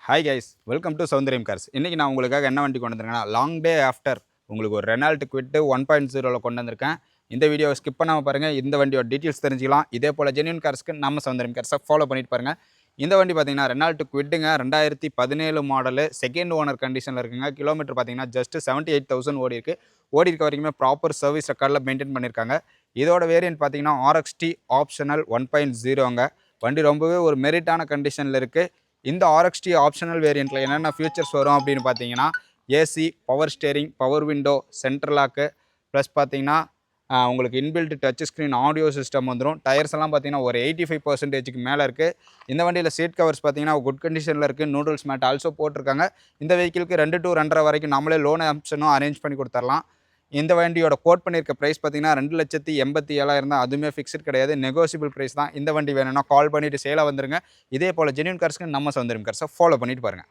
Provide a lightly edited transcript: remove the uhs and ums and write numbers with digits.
Hi guys, welcome to Soundariyam cars. இன்றைக்கி நான் உங்களுக்காக என்ன வண்டி கொண்டு வந்திருக்கேன்னா, லாங் டே ஆஃப்டர் உங்களுக்கு ஒரு ரெனால்ட் குவிட் 1.0 கொண்டு வந்திருக்கேன். இந்த வீடியோவை ஸ்கிப் பண்ணாமல் பாருங்கள். இந்த வண்டியோட டீட்டெயில்ஸ் தெரிஞ்சிக்கலாம். இதே போல் ஜென்யூன் கார்ஸ்க்கு நம்ம சௌந்தரியம் கார்ஸை ஃபாலோ பண்ணிட்டு பாருங்கள். இந்த வண்டி பார்த்தீங்கன்னா ரெனால்ட் குவிட்டுங்க, 2017 மாடலு, செகண்ட் ஓனர் கண்டிஷனில் இருக்குங்க. கிலோமீட்டர் பார்த்தீங்கன்னா ஜஸ்ட் 78,000 ஓடி இருக்குது. ஓடி இருக்க வரைக்குமே ப்ராப்பர் சர்வீஸ் ரெக்கார்டில் மெயின்டைன் பண்ணியிருக்காங்க. இதோட வேரியன்ட் பார்த்தீங்கன்னா RXT ஆப்ஷனல் 1.0ங்க. வண்டி ரொம்பவே ஒரு மெரிட்டான கண்டிஷனில் இருக்குது. இந்த RXT ஆப்ஷனல் வேரியண்ட்டில் என்னென்ன ஃபியூச்சர்ஸ் வரும் அப்படின்னு பார்த்தீங்கன்னா, AC, power steering, power window, central lock, plus பார்த்தீங்கன்னா உங்களுக்கு inbuilt touch screen audio system வந்துடும். டயர்ஸ் எல்லாம் பார்த்தீங்கன்னா ஒரு 85% மேலே இருக்குது. இந்த வண்டியில் சீட் கவர்ஸ் பார்த்தீங்கன்னா குட் கண்டிஷனில் இருக்குது. நூடுல்ஸ் மேட் ஆல்சோ போட்டிருக்காங்க. இந்த வெஹிக்கிளுக்கு 2 to 2.5 வரைக்கும் நம்மளே லோன் ஆப்ஷனும் அரேஞ்ச் பண்ணி கொடுத்துடலாம். இந்த வண்டியோட கோட் பண்ணியிருக்க ப்ரைஸ் பார்த்தீங்கன்னா 2,87,000 தான். அதுவுமே ஃபிக்ஸ்ட் கிடையாது, நெகோசியபிள் ப்ரைஸ் தான். இந்த வண்டி வேணும்னா கால் பண்ணிவிட்டு சேலாக வந்துருங்க. இதே போல் ஜென்யூன் கார்ஸ்க்கு நம்ம சௌந்தரியம் கார்ஸை ஃபாலோ பண்ணிட்டு பாருங்கள்.